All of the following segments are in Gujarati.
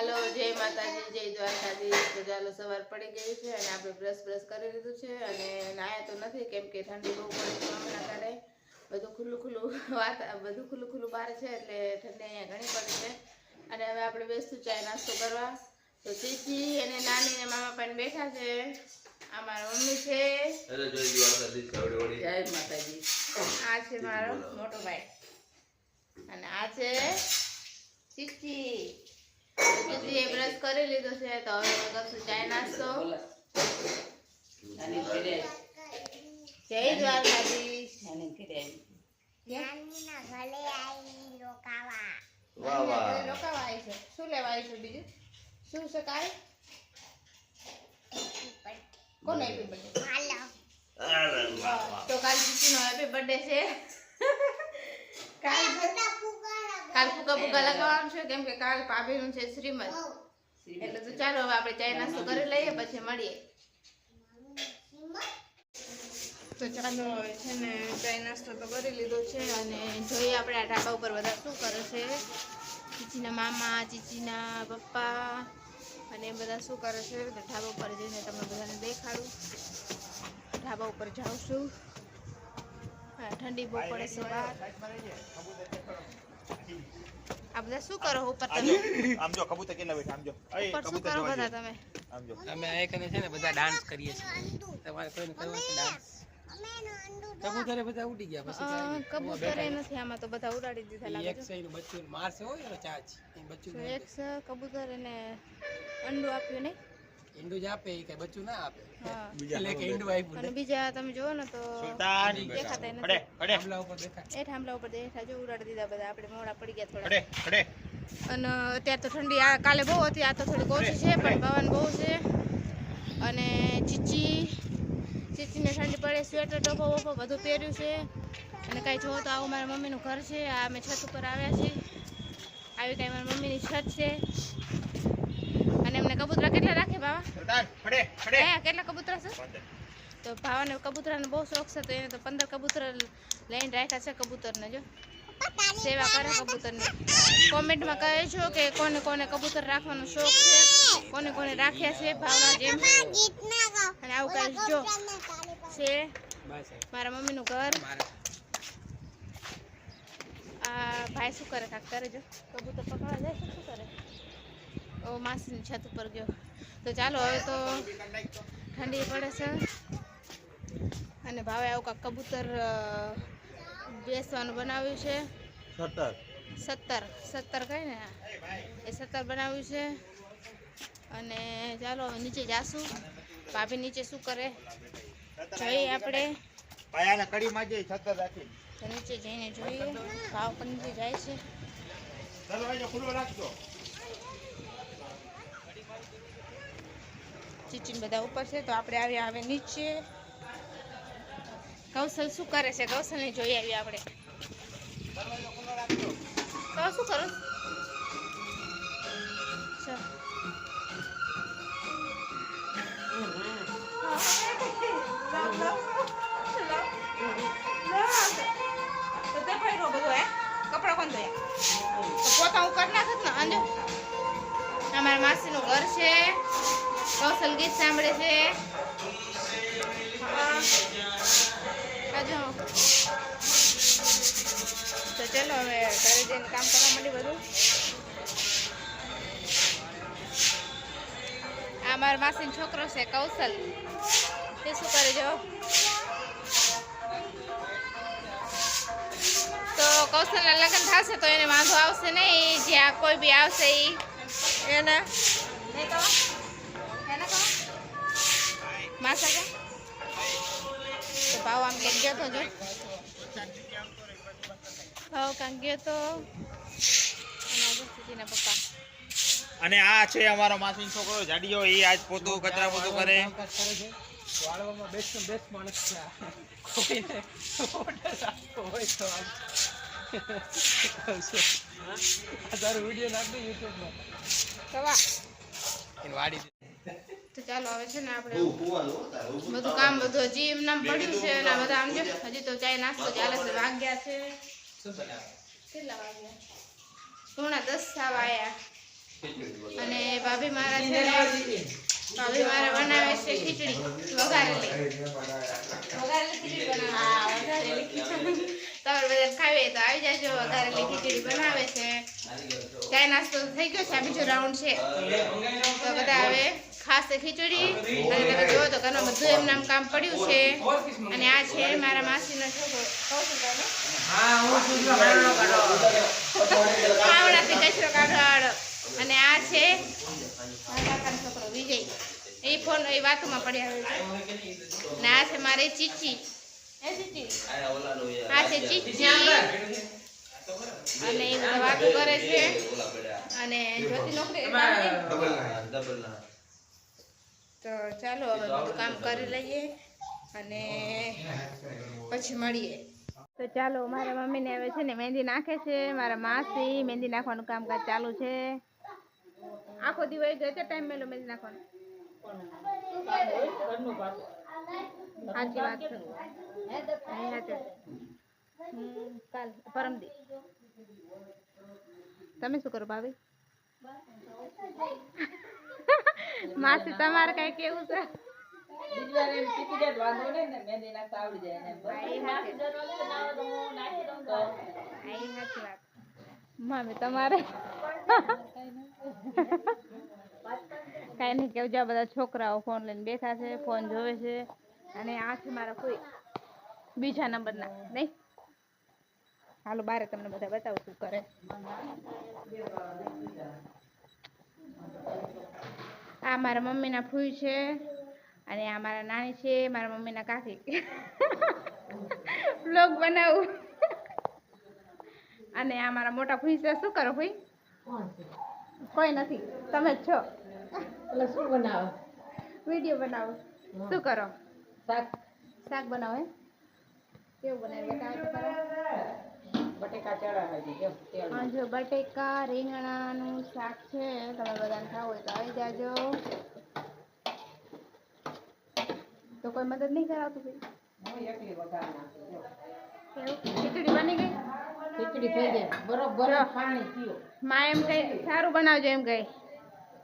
હાલો જય માતાજી જય દ્વારકાધીશ. તો ચાલો સવાર પડી ગઈ છે અને આપણે બ્રશ કરી લીધું છે અને નાયા તો નથી કેમ કે ઠંડી બહુ પડે છે હમણાં કારણે બધું ખુલ્લું બહાર છે એટલે ઠંડી અહીંયા ઘણી પડે છે. અને હવે આપણે બેસતું ચાય નાસ્તો કરવા. તો ચીચી અને નાની ને મામા પણ બેઠા છે. આ મારા મમ્મી છે. જય માતાજી. આ છે મારો મોટો ભાઈ અને આ છે ચીચી. ચીચીએ બ્રશ કરી લીધો છે તો હવે કરશું ચાય નાસ્તો. જય દ્વારકાધીશ. રોકાવા આવી છે. શું લેવા આવી છે બીજું શું છે કાલ? કોને હેપી બર્થડે? તો કાલ ચીચીનો હેપી બર્થડે છે. કાલ ફૂકા લગાવવાનું છે કેમ કે કાલ ભાભીનું છે શ્રીમદ. એટલે તો ચાલો હવે આપણે ચાય નાસ્તો કરી લઈએ પછી મળીએ. તો ચાલો હવે છે ને ચાય નાસ્તો તો કરી લીધો છે અને જોઈએ આપણે આ ઢાબા ઉપર બધા શું કરે છે. ચીચીના મામા, ચીચીના પપ્પા અને એ બધા શું કરે છે. તો ઢાબા ઉપર જઈને તમને બધાને દેખાડું. ઢાબા ઉપર જાઉં છું. ઠંડી બહુ પડે છે બહાર. આ બધા શું કરો ઉપર તમે? આમ જો કબૂતર કેટલા બેઠા આમ જો. ઉપર શું કરો બધા તમે? આમ જો. અમે એકને છે ને બધા ડાન્સ કરીએ છીએ. તમારે કોઈને કરવો છે ડાન્સ? કબૂતરે બધા ઉડી ગયા પછી કબૂતરે નથી આમાં તો બધા ઉડાડી દીધા લાગે એક સહી નું બચ્ચું મારશે હોય ને ચાચ એ બચ્ચું છે. એક કબૂતર એને અંડું આપ્યું નહીં. ઈંડું જ આપે એ કઈ બચ્ચું ના આપે. હા એટલે કે ઈંડું આપ્યું અને બીજા તમે જોવો ને તો સુલતાન દેખાતા ખડે નથી. ખડે થાંભલા ઉપર દેખાય. એ થાંભલા ઉપર દેખા જો ઉડાડી દીધા બધા. આપણે મોડા પડી ગયા થોડા. ખડે ખડે અને અત્યારે તો ઠંડી આ કાલે બહુ હતી આ તો થોડીક ઓછી છે પણ પવન બહુ છે. અને ચીચીને ઠંડી પડે સ્વેટર ટોપો વોપો બધું પહેર્યું છે. અને કાંઈ જોવો તો આવું મારા મમ્મીનું ઘર છે. આ અમે છત ઉપર આવ્યા છીએ. આવી કાંઈ મારા મમ્મીની છત છે. અને એમને કબૂતરા કેટલા રાખે બાવા? સુલતાન ખડે ખડે કેટલા કબૂતરા છે? તો ભાવાને કબૂતરાનો બહુ શોખ છે તો એને તો 15 કબૂતર લઈને રાખ્યા છે. કબૂતરને જો સેવા કરે કબૂતરની. કોમેન્ટમાં કહેજો કે કોને કોને કબૂતર રાખવાનો શોખ છે, કોને કોને રાખ્યા છે ભાવના જેમ. અને આવું કઈ જો છે મારા મમ્મીનું ઘર. આ ભાઈ શું કરે કાંક કરે જો કબૂતર પકડવા જાય છે. શું કરે? ઓ માસીની છત ઉપર ગયો. તો ચાલો હવે તો ઠંડી પડે છે અને ભાવે આવું કાંક કબૂતર બેસવાનું બનાવ્યું છે. 17 કઈ ને એ 17 બનાવ્યું છે. અને ચાલો નીચે જાશું. ભાભી નીચે શું કરે જોઈએ આપણે. પાયાના કડીમાં જઈ 17 રાખી તો નીચે જઈને જોઈએ. ભાવ પણ નીચે જાય છે. દરવાજો ખુલ્લો રાખજો. ચીચીન બધા ઉપર છે તો આપણે આવ્યા હવે નીચે. કૌશલ શું કરે છે? કૌશલને જોઈ આવી આપણે. તો શું કરો? કપડા કોણ ધોયા? પોતા હું કરી નાખત ને અંજો. અમારા માસીનું ઘર છે. કૌશલ ગીત સાંભળે છે. તો ચલો હવે ઘરે જઈને કામ કરવા માંડી બધું. આ મારા માસીનો છોકરો છે કૌશલ. તે શું કરે જો? તો કૌશલના લગ્ન થશે તો એને વાંધો આવશે નહીં. જ્યાં કોઈ બી આવશે એને નહીં કહો એને કહો માસા કે તો ભાવ આમ ક્યાંક ગયો તો જો ભાવ કાંક ગયો તો. અને પપ્પા અને આ છે અમારો માસીનો છોકરો જાડીઓ. એ આજ પોતું કચરા પોતું કરે. વાળવામાં બેસ્ટ માણસ છે. કોઈને ઓર્ડર આપવો હોય તો તારો વિડીયો નાખ દે યુટ્યુબમાં. કવા એની વાડી. તો ચાલો હવે છે ને આપણે બધું કામ બધું હજી એમ નામ પડ્યું છે. અને બધા આમ જો હજી તો ચાય નાસ્તો ચાલે છે. વાગ્યા છે કેટલા વાગ્યા? 9:30 થવા આવ્યા. અને ભાભી મારા છે ને ભાભી મારા બનાવે છે ખીચડી વઘારેલી ખીચડી બનાવે. હા, વઘારેલી ખીચડી. તમારે બધા ખાવી હોય તો આવી જાજો. વઘારેલી ખીચડી બનાવે છે. ચાય નાસ્તો થઈ ગયો છે, આ બીજો રાઉન્ડ છે. તો બધા હવે ખાસ ખીચડી. અને તમે જુઓ તો ઘરમાં બધું એમ નામ કામ પડ્યું છે. અને આ છે મારા માસીનો છોકરો. કહું છું તમે? આવડાથી કચરો કાઢવાડો. અને આ છે મારા કાકાનો છોકરો વિજય. એ ફોન એ વાતોમાં પડ્યા હોય છે. ને આ છે મારી ચીચી. આ છે ચીચી. અને એ બધા વાતો કરે છે. અને જ્યોતિ નોકરી તો ચાલો હવે બધું કામ કરી લઈએ અને પછી મળીએ. તો ચાલો મારા મમ્મીને હવે છે ને મહેંદી નાખે છે. મારા માસી મહેંદી નાખવાનું કામકાજ ચાલુ છે. આખો દિવસ ગયો તો ટાઈમ મેલો મહેંદી નાખવાનો. સાચી વાત છે. કાલ પરમદી તમે શું કરો ભાભી? માસી તમારે કઈ કેવું છે? મમ્મી તમારે કઈ નહીં કેવું. જ્યાં બધા છોકરાઓ ફોન લઈને બેઠા છે, ફોન જોવે છે. અને આ છે મારા કોઈ બીજા નંબરના નહીં. હાલો બારે તમને બધા બતાવું શું કરે. આ મારા મમ્મીના ફૂઈ છે અને આ મારા નાની છે, મારા મમ્મીના કાકી. બ્લોગ બનાવું. અને આ મારા મોટા ફૂઈ છે. શું કરો ફૂઈ? કોઈ નથી, તમે જ છો. એટલે શું બનાવે? વિડીયો બનાવો. શું કરો? શાક બનાવો. કેવું બનાવે બતાવો તો ખરા. બટેકા ચડાવે છે. હા જો બટેકા રીંગણાનું શાક છે. તમે બધાને ખાવું હોય તો આવી જાજો. તો કોઈ મદદ નહીં કરાવતું ભાઈ? હું એકલી વઘાર નાખું. એવું ખીચડી બની ગઈ? ખીચડી થઈ જાય બરોબર. પાણી પીઓ. માં એમ કઈ સારું બનાવજો એમ કઈ.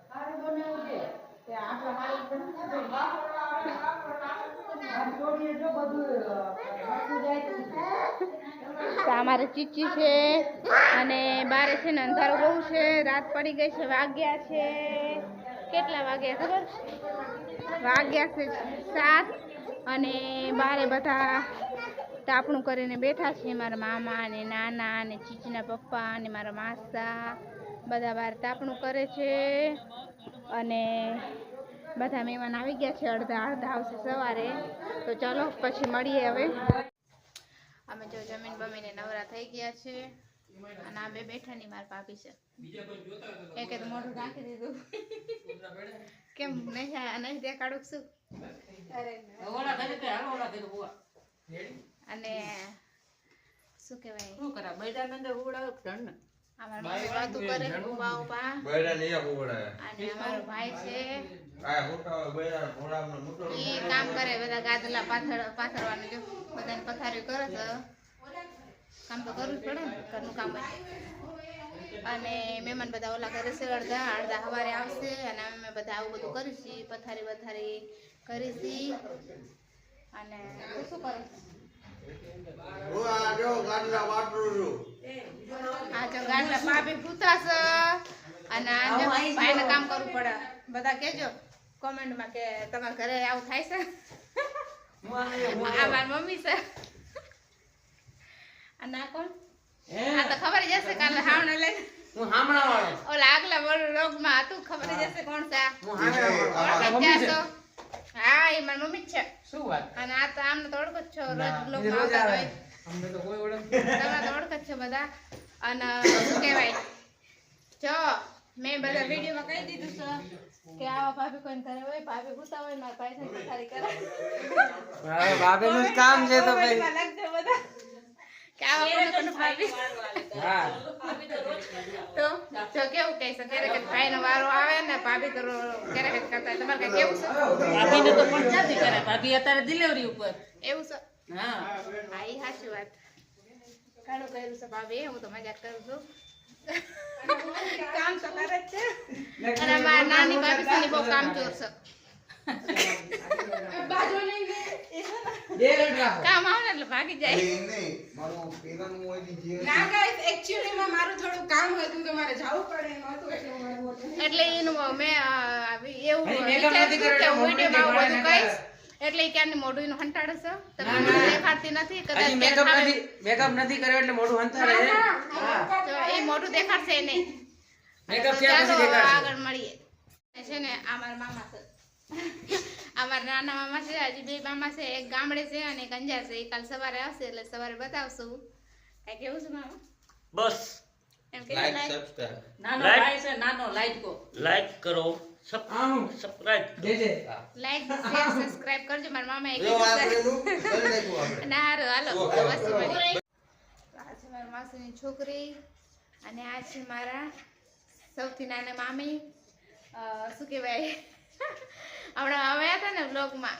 સારું બનાવજે. તે આટલા માલ પણ જો બધું અમારે ચીચી છે અને બારે છે ને અંધારું બહુ છે. રાત પડી ગઈ છે. વાગ્યા છે કેટલા વાગ્યા ખબર? વાગ્યા છે 7. અને બારે બધા તાપણું કરીને બેઠા છે. મારા મામા અને નાના અને ચીચીના પપ્પા અને મારા માસા બધા બહાર તાપણું કરે છે. અને બધા મહેમાન આવી ગયા છે. અડધા આવશે સવારે. તો ચાલો પછી મળીએ. હવે અમે જો જમીન બમીને નવરા થઈ ગયા છે. અને આ બે બેઠા ની મારા ભાભી છે. એકે તો મોઢું નાખી દીધું. કેમ નહીં દેખાડું શું? અને શું કહેવાય અમારા મમ્મી વાતું કરે ઉભા ઉભા. અને અમારો ભાઈ છે ઈ કામ કરે. બધા ગાદલા પાથરવાનું જો બધાને પથારી કરે છે. કામ તો કરવું જ પડે ને, ઘરનું કામ હોય. અને મહેમાન બધા ઓલા કરે છે. અડધા સવારે આવશે. અને અમે બધા આવું બધું કરીશું. પથારી કરીશી. અને તું શું કરે? આ જો ગાડલા ભાભી ભૂતાશે. અને ભાઈને કામ કરવું પડે. બધા કેજો કોમેન્ટમાં કે તમારા ઘરે આવું થાય છે. આ મારી મમ્મી છે. અને આ કોણ? આ તો ખબર જ હશે. કાલે હાવણા લઈને હું હામણા વાળો. ઓલા આગલા વ્લોગમાં હતું. ખબર જ હશે કોણ છે. હું હામણા વાળો. હા એ મારી મમ્મી જ છે. શું વાત? અને આ તો આમને તો ઓળખો જ છો. રોજ વ્લોગમાં આવતા હોય. અમને તો કોઈ ઓળખ તમે તો ઓળખ જ છો બધા. અને શું કહેવાય, જો મેં બધા વિડીયોમાં કહી દીધું છે કે આવા ભાભી કોઈને ઘરે હોય, ભાભી ગુસ્સા હોય, મારા ભાઈ સાથે પથારી કરે. બાબેનું જ કામ છે તો ભાઈ. લખજો બધા કે આવા કોઈને ભાભી. હા તો જો કેવું કહે છે ક્યારેક ભાઈનો વારો આવે ને ભાભી તો ક્યારેક કરતા હોય. તમારે કઈ કેવું છે? ભાભીને તો પણ ક્યાંથી કરે? ભાભી અત્યારે ડિલિવરી ઉપર. એવું છે? હા હા એ સાચી વાત. ઘણું કર્યું છે ભાભી. હું તો મજાક કરું છું. કામ તો કરે જ છે અને મારા નાની ભાભી છે ને બહુ કામચોર છે કામ આવે ને એટલે ભાગી જાય ના ગાઈસ એક્ચ્યુઅલી માં મારું થોડું કામ હતું તો મારે જવું પડે એમ હતું એટલે મારે મોટું એટલે એનું મેં એવું વિચાર્યું કે હું વિડીયોમાં આવું બધું કહીશ એટલે ઈ ક્યારની મોઢું એનું હંટાડે છે તમે મોઢું દેખાડતી નથી કદાચ મેકઅપ નથી કર્યો એટલે મોઢું હંતાડે છે. હા તો એ મોઢું દેખાડશે નહીં મેકઅપ તો થયા પછી ચાલો દેખાડશે. આગળ મળીએ છે ને આ મારા મામા છે અમારા નાના મામા છે હજી બે મામા છે એક ગામડે છે અને એક અંજાર છે એ કાલ સવારે આવશે એટલે સવારે બતાવશું કઈ કેવું છે મામા બસ એમ કે નાનો ભાઈ છે નાનો લાઈક કરો સબસ્ક્રાઇબ દેજે. લાઈક શેર સબસ્ક્રાઇબ કરજો મારા મામા એક ના હારું હાલો બસ મળીએ. આ છે મારા માસીની છોકરી અને આ છે મારા સૌથી નાના મામી શું કહેવાય હમણાં આવ્યા હતા ને બ્લોગમાં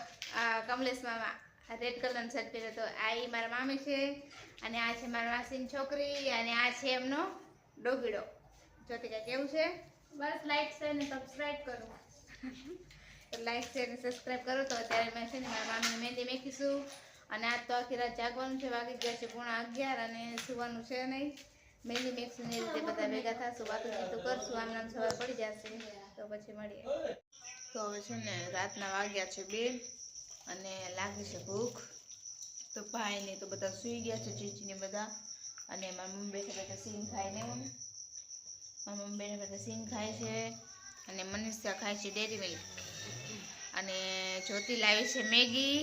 કમલેશ મામા રેડ કલરનો શર્ટ પહેર્યો તો આ ઈ મારા મામી છે અને આ છે મારા માસીની છોકરી અને આ છે એમનો ડોગીડો જ્યોતિકા કેવું છે બસ લાઈક શેર ને સબસ્ક્રાઇબ કરો તો લાઈક શેર ને સબસ્ક્રાઇબ કરો તો અત્યારે મેં છે ને મારા મામીની મહેંદી મેકીશું અને આજ તો આખી રાત જાગવાનું છે વાગી ગયા છે 11:30 અને સુવાનું છે નહીં મહેંદી મેકશું ને એ રીતે બધા ભેગા થશું વાતો ચીતું કરશું આમ નામ સવાર પડી જશે તો પછી મળીએ તો હવે છે ને રાતના વાગ્યા છે 2 અને લાગી છે ભૂખ તો ભાઈ ને તો બધા સૂઈ ગયા છે જીજીને બધા અને મારા મમ્મી બેઠા બેઠા સીંગ ખાય ને હું મારા મમ્મી બેઠા બેઠા સીંગ ખાય છે અને મનીષા ખાય છે ડેરી મિલ્ક અને જ્યોતિ લાવી છે મેગી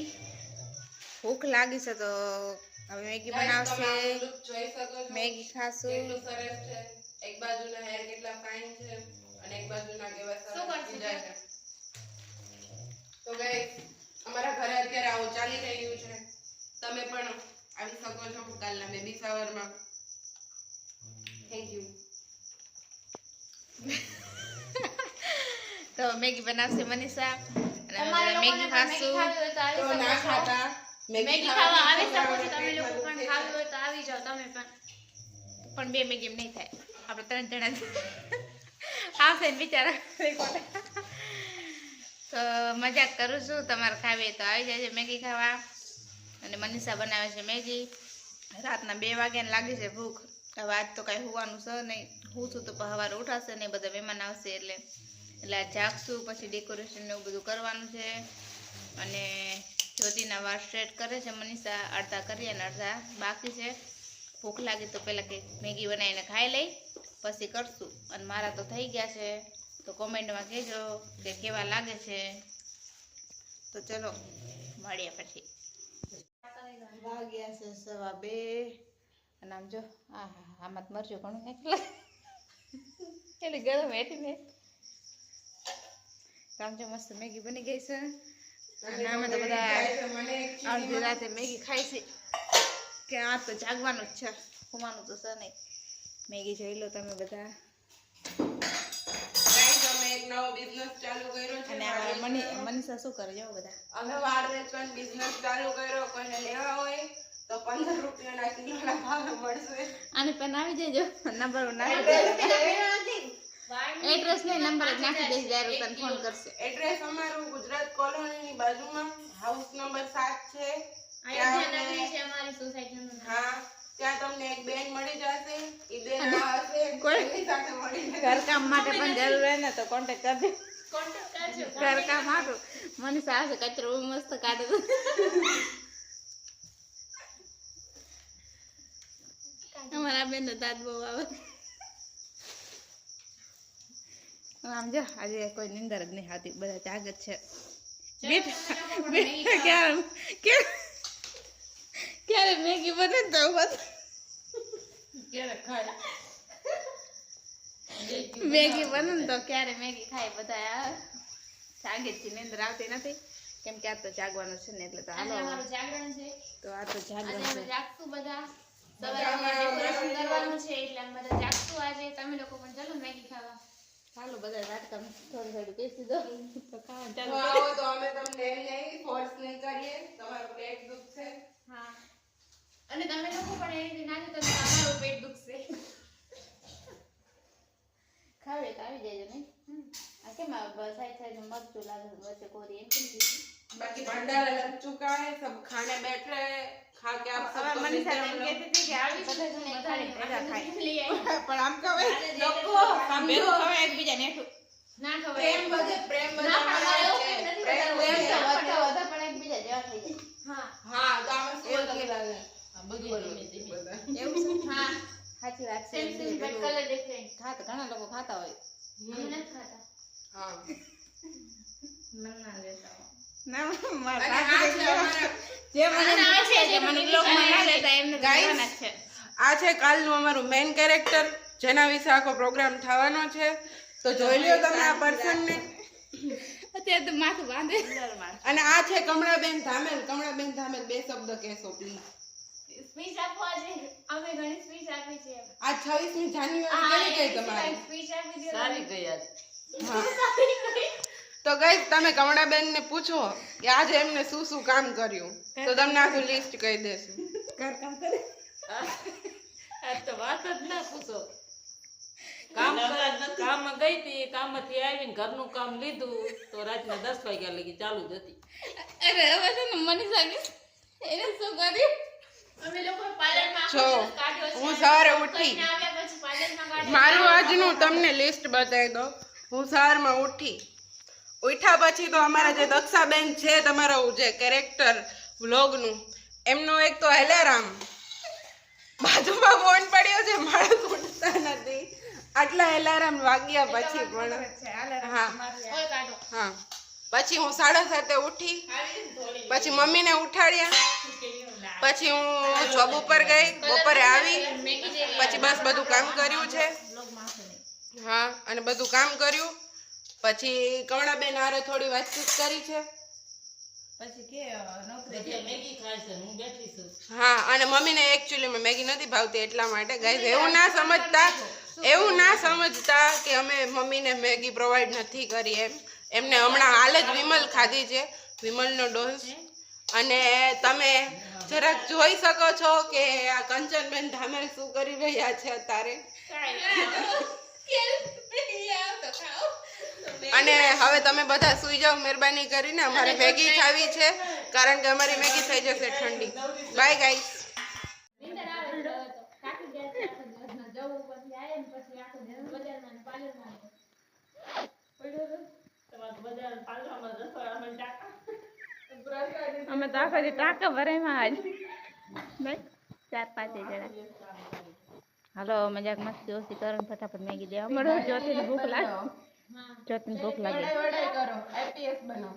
ભૂખ લાગી છે તો હવે મેગી બનાવશે જોઈ શકો છો મેગી ખાશું કેટલું સરસ છે એક બાજુના હેર કેટલા ફાઇન છે અને એક બાજુના કેવા સરસ બીજા છે તો ગાઈસ અમારા ઘરે અત્યારે આવું ચાલી રહ્યું છે તમે પણ આવી શકો છો કાલના બેબી શાવરમાં થેન્ક યુ તો મેગી બનાવશે મનીષા અને અમે મેગી ખાશું તો ના ખાતા મેગી ખાવા આવી શકો છો તમે લોકો પણ ખાવું હોય તો આવી જાઓ તમે પણ 2 મેગી એમ નહીં થાય આપણે 3 જણા આવશે ને બિચારા તો મજાક કરું છું તમારે ખાવી તો આવી જાય છે મેગી ખાવા અને મનીષા બનાવે છે મેગી રાતના 2 વાગ્યાને લાગી છે ભૂખ હવે આજ તો કાંઈ હોવાનું છે નહીં હું છું તો સવારે ઉઠાશે ને બધા મહેમાન આવશે એટલે આ જાગશું પછી ડેકોરેશન ને એવું બધું કરવાનું છે અને જ્યોતિના વાળ સ્ટ્રેટ કરે છે મનીષા અડધા કરી અને અડધા બાકી છે ભૂખ લાગી તો પહેલાં કંઈક મેગી બનાવીને ખાઈ લઈ પછી કરશું અને મારા તો થઈ ગયા છે તો કોમેન્ટમાં કહેજો કે કેવા લાગે છે તો ચલો મળીએ પછી વાગ્યા છે 2:15 અને આમ જો આમાં મરજો ઘણું નાખેલું એટલે ગરમ હેઠીને આમ જો મસ્ત મેગી બની ગઈ છે અને આમાં તો બધા અડધી રાતે મેગી ખાય છે કે આ તો જાગવાનું જ છે ખુમાનું તો છે નહીં મેગી જોઈ લો તમે બધા ગાઈસ અમે એક નવો બિઝનેસ ચાલુ કર્યો છે અને આ મનીષા શું કરે જો બધા અમે વાળ વેચવાનો બિઝનેસ ચાલુ કર્યો કોઈને લેવા હોય તો 15 રૂપિયાના કિલોના ભાવે મળશે આને પેન આવી જજો નંબર નાખી દેજો એડ્રેસ ને નંબર જ નાખી દેજો ડાયરેક્ટ તને ફોન કરશે એડ્રેસ અમારું ગુજરાત કોલોનીની બાજુમાં હાઉસ નંબર 7 છે અમારી સોસાયટીનું હા ત્યાં તમને એક બેન મળી જશે ઈ બેન આવશે એની સાથે મળી જશે ઘરકામ માટે પણ જરૂર હોય ને તો કોન્ટેક્ટ કરજો ઘરકામ હારું મનીષા આવશે કચરો બહુ મસ્ત કાઢે અમારા બેન દાદ બહુ આવે આમ જો આજે કોઈ નિંદર જ નહીં આવતી બધા જાગ જ છે ક્યારે મેગી બને તો બસ મેગી બને ને તો ક્યારે મેગી ખાય બધા જાગે છે નિંદર આવતી નથી કેમ કે આ તો જાગવાનું છે ને એટલે તો હાલો જાગરણ છે તો આ તો જાગરણ છે જાગશું બધા સવારે ડેકોરેશન કરવાનું છે એટલે અમે બધા જાગશું આજે તમે લોકો પણ ચાલો મેગી ખાવા ચાલો બધા વાટકા થોડું થોડું બેસી દો તો ખાવા ચાલો આવો તો અમે તમને એમ નહીં ફોર્સ નહીં કરીએ તમારું પેટ દુખશે હા અને તમે લોકો પણ એ રીતે ના તો તમારું પેટ દુખશે ખાવે તો આવી જાય નહીં. આ કેમ સાઈડ સાઈડ મરચું લાગે વચ્ચે કોરી એમ કેમ થયું? बाकी भंडारा लग चुका है, सब खाने बैठ रहे हैं, खा के आप હવે सबको મનીષા मिलते हैं हम એમ लोग। કહેતી હતી કે આવી બધા જણે ખાઈ ભેગા ખાય. પણ આમ કહેવાય લોકો ભેગું સમજો ખવાય એકબીજા ને એટલું. ના ખવાય. પ્રેમ વધે ના પણ અમારે એવું છે. કંઈ નથી પ્રેમ બતાવવું. વધે. એમ તો વધે પણ એકબીજા જેવા થઈ જાય. હા તો આમાં શું એવું બધું કે- લાગે બધું એવું છે? હા સાચી વાત છે. હા તો ઘણા લોકો ખાતા હોય. હા મન ના લેતા હોય. અને આ છે અમારા અને આ છે જે મને બ્લોગમાં ના લેતા એમને તો Guys, લેવાના જ છે. આ છે કાલનું અમારું મેઇન કેરેક્ટર જેના વિશે આખો પ્રોગ્રામ થવાનો છે તો જોઈ લ્યો તમે આ પર્સનને અત્યારે તો માથું બાંધે. અને આ છે કમળાબેન ધામેલ. કમળાબેન ધામેલ બે શબ્દ કહેશો પ્લીઝ. સ્પીચ આપવા આજે અમે ઘણી સ્પીચ આપી છે. આ 26મી જાન્યુઆરી કેવી ગઈ તમારી? સ્પીચ આપી દે. સારી ગઈ આજ. હા તો ગાઈસ તમે કમળાબેન ને પૂછો કે આજે એમને શું શું કામ કર્યું તો તમને આખું લિસ્ટ કહી દેશું. આજ તો વાત જ ના પૂછો. કામ ગઈ હતી, કામમાંથી આવીને ઘરનું કામ લીધું તો રાતના 10 વાગ્યા લગી ચાલુ જ હતી. અરે હવે છે ને મનીષા કે એને શું કર્યું? અમે લોકો પાર્લરમાં જો હું સવારે ઉઠી આવ્યા પછી પાર્લરમાં ગાડી મારું આજનું તમને લિસ્ટ બતાવી દો. હું સવારમાં ઉઠ્યા પછી તો અમારા જે દક્ષાબેન છે તમારું જે કેરેક્ટર વ્લોગનું એમનો એક તો એલાર્મ બાજુમાં ફોન પડ્યો છે મારા ઉઠતા નથી આટલા એલાર્મ વાગ્યા પછી પણ હા ઓય કાઢો. હા પછી હું 7:30 ઉઠી પછી મમ્મીને ઉઠાડ્યા પછી હું જોબ ઉપર ગઈ બપોરે આવી પછી બસ બધું કામ કર્યું છે હા અને બધું કામ કર્યું પછી કમળાબેન હારે થોડી વાતચીત કરી છે બધા મેગી ખાય છે, હું બેઠી છું. હા અને મમ્મીને એકચ્યુઅલીમાં મેગી નથી ભાવતી એટલા માટે ગાઈઝ એવું ના સમજતા કે અમે મમ્મીને મેગી પ્રોવાઈડ નથી કરી એમને હમણાં હાલ જ વિમલ ખાધી છે વિમલનો ડોઝ અને તમે જરાક જોઈ શકો છો કે આ કંચનબેન ધામેલ શું કરી રહ્યા છે અત્યારે અને હવે તમે બધા સુઈ જાઓ મહેરબાની કરીને અમારે મેગી ખાવી છે કારણ કે અમારી મેગી થઈ જશે ઠંડી બાય ગાઈસ નીંદર આવે છે હવે તો કાકી ગયા છે આખો દિવસના જવું પછી આયા ને પછી આખો દિવસ બજારમાં ને પાર્લરમાં પડ્યો તો. તમારે બજાર પાલવામાં રસોડામાં ટાંકા. અમે તો આખો દી ટાંકા ભરાયમાં આજ ભાઈ 4-5 જણા. હાલો મજાક મસ્તી ઓછી કરો ને ફટાફટ મેગી દેવા મળો. જ્યોતિને ભૂખ લાગે. જ્યોતિને ભૂખ લાગે. કરો આઈપીએસ બનો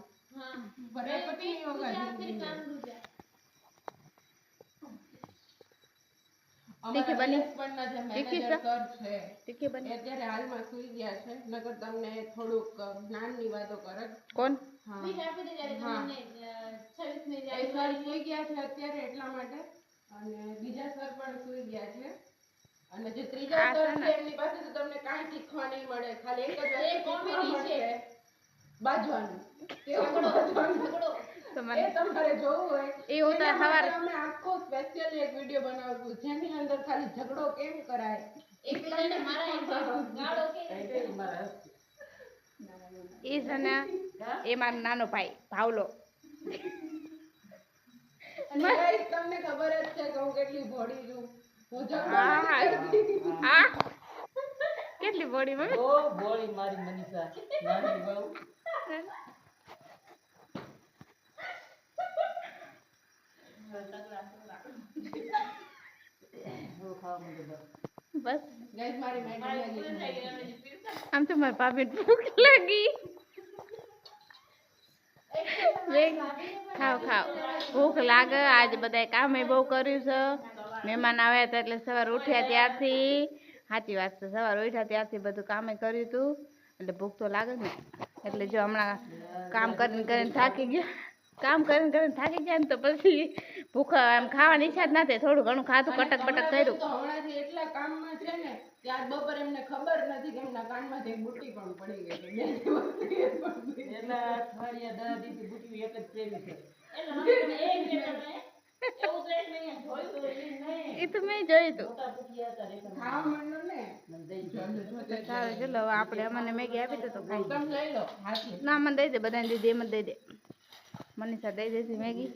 તીખી બની? તીખી છે? છે ટીકી બની? અત્યારે હાલમાં સુઈ ગયા છે નકર તમને થોડુંક જ્ઞાનની વાતો કરત કોણ? હા હા એ સર સુઈ ગયા છે અત્યારે એટલા માટે અને બીજા સર પણ સુઈ ગયા છે અને જે ત્રીજા આ સર છે ને? છે એમની પાસે તો તમને કાંઈ શીખવા નહીં મળે ખાલી એક જ વસ્તુ શીખવા મળશે બાજવાનું તો એ મને તમારે જોવું હોય એ હું તો એના માટે સવારે અમે આખો સ્પેશિયલી એક વિડિયો બનાવ્યું જેની અંદર ખાલી ઝઘડો કેમ કરાય એકબીજાને મારા ગાળો કે એ મારા એ છે ને એ મારો નાનો ભાઈ ભાવલો. અને guys, તમને ખબર જ છે કે હું કેટલી ભોળી છું હું ઝઘડો હા નથી કરતી. હા કેટલી બોડી મમ્મી. બહુ બોળી મારી મનીષા નાની બહુ. બહુ ખાવા માંડ્યો બસ. બસ Guys, મારી મેગી લાગી છે. આમ તો મારા ભાભી ભૂખ લાગી. ખાવ ખાવ ભૂખ લાગે. આજે બધાએ કામે બહુ કર્યું છે. મહેમાન આવ્યા હતા એટલે સવારે ઉઠ્યા ત્યારથી સાચી વાત છે સવારે ઉઠ્યા ત્યારથી બધું કામે કર્યું હતું એટલે ભૂખ તો લાગે ને એટલે જો હમણાં કામ કરીને કરીને થાકી ગયા ને તો પછી ભૂખ એમ ખાવાની ઈચ્છા જ ના થાય. થોડું ઘણું ખાધું કટક બટક કર્યું. તો હમણાંથી એટલા કામમાં છે ને કે આજ બપોરે એમને ખબર નથી કે એમના કાનમાંથી એક બુટ્ટી પણ પડી ગઈ છે. બે દિવસથી એ પણ એટલે અઠવાડિયા 10 દીથી બુટ્ટી એક જ પહેરી છે. એવું તો એક નહીં જોયું તો એ નહીં. એ તો મેં જોયું હતું. મોટા ભૂખ્યા હતા રે. તો સારું ચલો હવે આપણે અમને મેગી આપી દે તો ખાઈ લઈએ. લઈ લો હાથી. ના મને દઈ દે, બધાને દીધી એમ જ દઈ દે. મનીષા દઈ દેતી મેગી.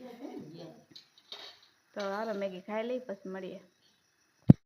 તો હાલો મેગી ખાઈ લઈ પછી મળીએ.